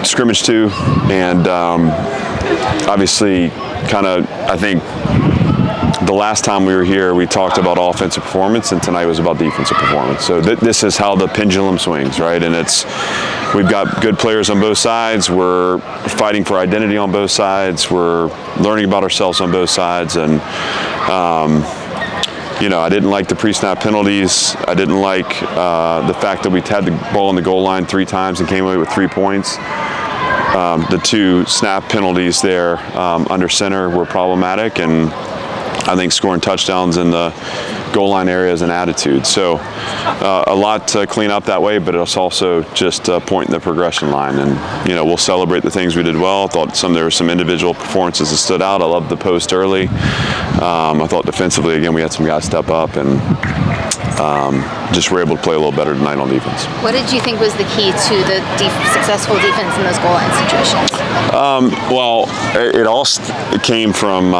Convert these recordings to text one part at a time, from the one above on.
scrimmage too, and obviously I think the last time we were here, we talked about offensive performance, and tonight was about defensive performance. So this is how the pendulum swings, right? And we've got good players on both sides. We're fighting for identity on both sides. We're learning about ourselves on both sides. And, I didn't like the pre-snap penalties. I didn't like the fact that we had the ball on the goal line 3 times and came away with 3 points. The 2 snap penalties there under center were problematic, and I think scoring touchdowns in the goal line area is an attitude. So a lot to clean up that way, but it's also just a point in the progression line. And, we'll celebrate the things we did well. I thought there were some individual performances that stood out. I loved the post early. I thought defensively, again, we had some guys step up and just were able to play a little better tonight on defense. What did you think was the key to the successful defense in those goal line situations? It all came from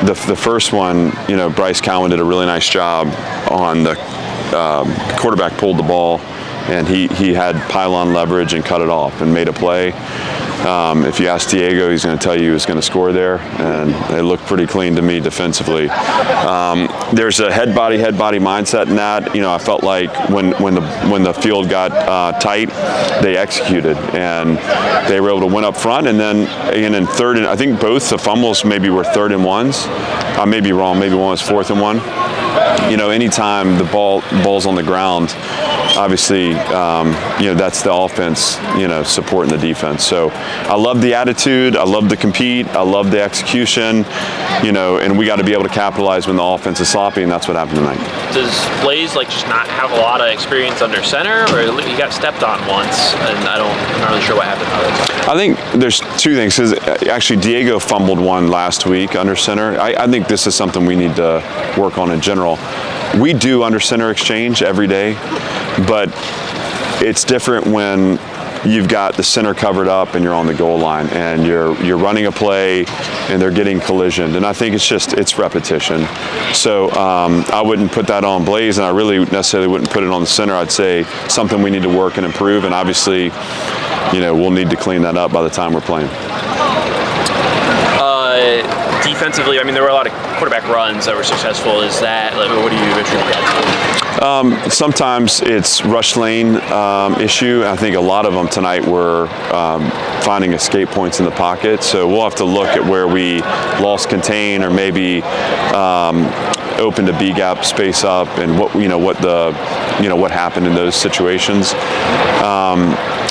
the first one. Bryce Cowan did a really nice job on the quarterback pulled the ball, and he had pylon leverage and cut it off and made a play. If you ask Diego, he's going to tell you he was going to score there, and it looked pretty clean to me defensively. There's a head body mindset in that. I felt like when the field got tight, they executed, and they were able to win up front. And then again in third, and I think both the fumbles maybe were 3rd and 1s. I may be wrong. Maybe one was 4th and 1. Anytime the ball's on the ground, obviously, that's the offense, supporting the defense. So I love the attitude. I love to compete. I love the execution, and we got to be able to capitalize when the offense is sloppy, and that's what happened tonight. Does Blaze just not have a lot of experience under center, or he got stepped on once, and I'm not really sure what happened. I think there's 2 things. Because actually, Diego fumbled one last week under center. I think this is something we need to work on in general. We do under center exchange every day, but it's different when you've got the center covered up and you're on the goal line and you're running a play and they're getting collisioned. And I think it's repetition. So I wouldn't put that on Blaze, and I really necessarily wouldn't put it on the center. I'd say something we need to work and improve, and obviously, we'll need to clean that up by the time we're playing. Defensively, there were a lot of quarterback runs that were successful. What do you attribute that to? Sometimes it's rush lane issue. I think a lot of them tonight were finding escape points in the pocket. So we'll have to look at where we lost contain, or maybe opened a B gap space up, and what happened in those situations.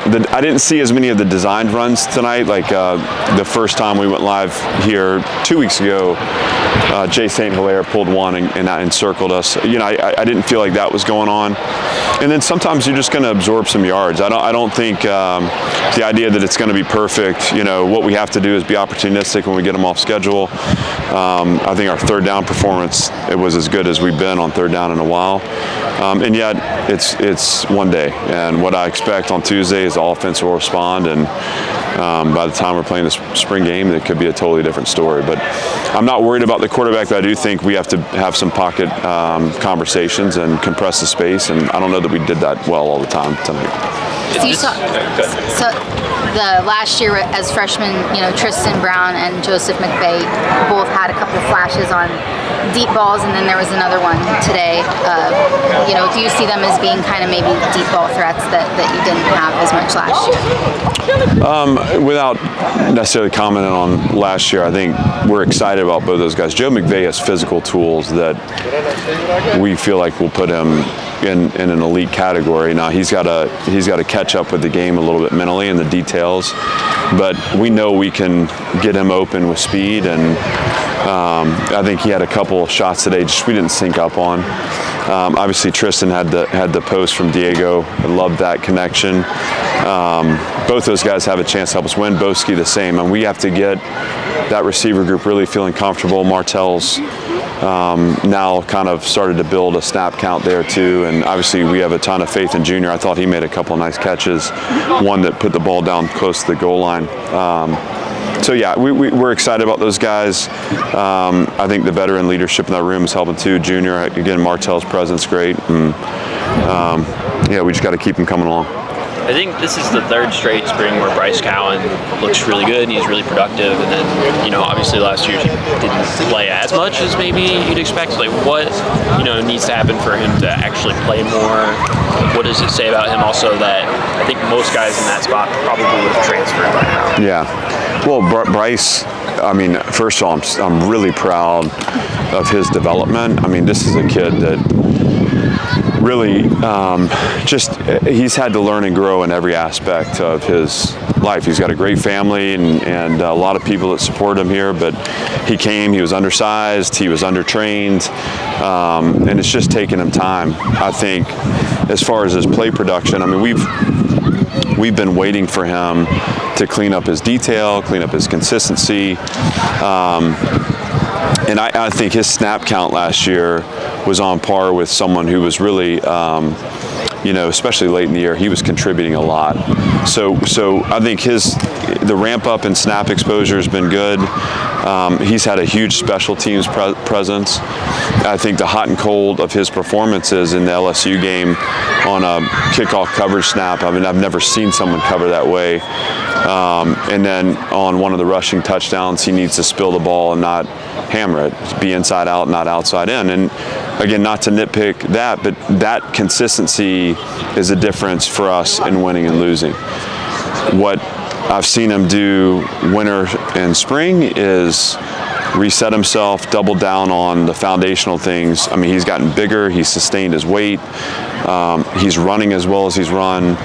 I didn't see as many of the designed runs tonight. Like the first time we went live here 2 weeks ago, Jay St. Hilaire pulled one and encircled us. I didn't feel like that was going on. And then sometimes you're just going to absorb some yards. I don't think the idea that it's going to be perfect. What we have to do is be opportunistic when we get them off schedule. I think our 3rd down performance, it was as good as we've been on 3rd down in a while. And yet it's one day, and what I expect on Tuesday is the offense will respond, and by the time we're playing this spring game, it could be a totally different story. But I'm not worried about the quarterback, but I do think we have to have some pocket conversations and compress the space, and I don't know that we did that well all the time tonight. So the last year as freshmen, Tristan Brown and Joseph McVay both had a couple of flashes on deep balls, and then there was another one today. Do you see them as being kind of maybe deep ball threats that you didn't have as much last year? Without necessarily commenting on last year, I think we're excited about both those guys. Joe McVay has physical tools that we feel like will put him in an elite category. Now he's got to catch up with the game a little bit mentally and the details, but we know we can get him open with speed, and I think he had a couple of shots today we didn't sync up on. Obviously Tristan had the post from Diego. I loved that connection. Both those guys have a chance to help us win. Boski the same, and we have to get that receiver group really feeling comfortable. Martell's now kind of started to build a snap count there too, and obviously we have a ton of faith in Junior. I thought he made a couple of nice catches, one that put the ball down close to the goal line. So yeah, we're excited about those guys. I think the veteran leadership in that room is helping too. Junior, again, Martell's presence great, and we just got to keep them coming along. I think this is the third straight spring where Bryce Cowan looks really good and he's really productive. And then, obviously last year he didn't play as much as maybe you'd expect. Like, what, needs to happen for him to actually play more? What does it say about him also that I think most guys in that spot probably would have transferred by now? Yeah. Well, Bryce, first of all, I'm really proud of his development. This is a kid that really he's had to learn and grow in every aspect of his life. He's got a great family and a lot of people that support him here, but he was undersized, he was undertrained, and it's just taken him time. I think as far as his play production, we've been waiting for him to clean up his detail, clean up his consistency. And I think his snap count last year was on par with someone who was really, especially late in the year, he was contributing a lot. So I think the ramp up in snap exposure has been good. He's had a huge special teams presence. I think the hot and cold of his performances in the LSU game on a kickoff coverage snap, I've never seen someone cover that way. And then on one of the rushing touchdowns, he needs to spill the ball and not hammer it, be inside out, not outside in. And again, not to nitpick that, but that consistency is a difference for us in winning and losing. What I've seen him do winter and spring is reset himself, double down on the foundational things. He's gotten bigger, he's sustained his weight, he's running as well as he's run,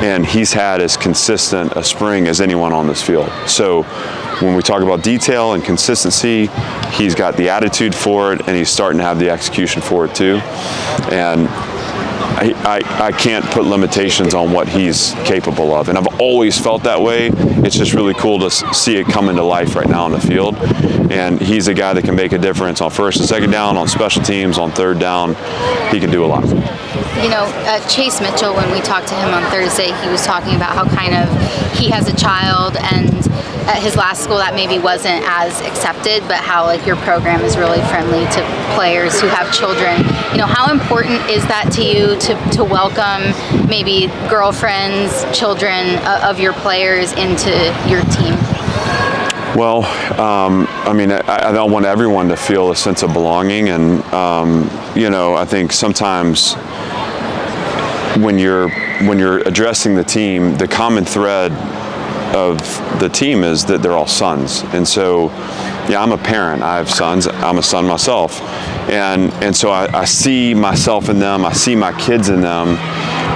and he's had as consistent a spring as anyone on this field. So when we talk about detail and consistency, he's got the attitude for it, and he's starting to have the execution for it too. And I can't put limitations on what he's capable of, and I've always felt that way. It's just really cool to see it come into life right now on the field, and he's a guy that can make a difference on first and second down, on special teams, on third down. He can do a lot. Chase Mitchell, when we talked to him on Thursday, he was talking about how kind of he has a child, and at his last school that maybe wasn't as accepted, but how your program is really friendly to players who have children. How important is that to you to welcome maybe girlfriends, children of your players into your team? Well, I want everyone to feel a sense of belonging, and I think sometimes when you're addressing the team, the common thread of the team is that they're all sons. And so, I'm a parent. I have sons. I'm a son myself. And so I see myself in them. I see my kids in them.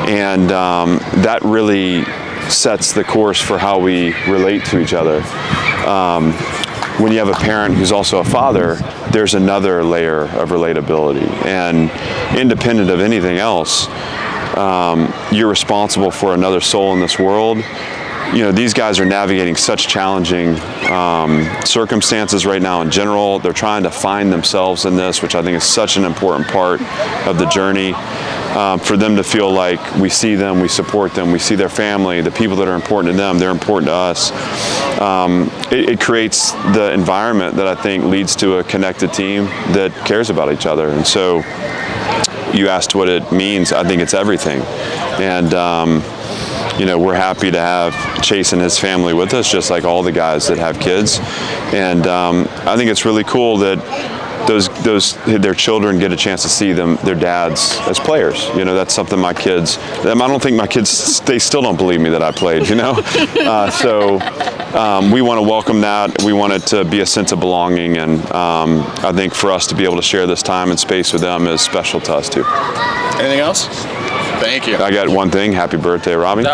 And that really sets the course for how we relate to each other. When you have a parent who's also a father, there's another layer of relatability. And independent of anything else, you're responsible for another soul in this world. These guys are navigating such challenging circumstances right now in general. They're trying to find themselves in this, which I think is such an important part of the journey. For them to feel like we see them, we support them, we see their family, the people that are important to them, they're important to us. It creates the environment that I think leads to a connected team that cares about each other. And so you asked what it means. I think it's everything. And we're happy to have Chase and his family with us, just like all the guys that have kids. And I think it's really cool that their children get a chance to see their dads as players. That's something my kids. I don't think my kids. They still don't believe me that I played. So we want to welcome that. We want it to be a sense of belonging, and I think for us to be able to share this time and space with them is special to us too. Anything else? Thank you. I got one thing. Happy birthday, Robbie.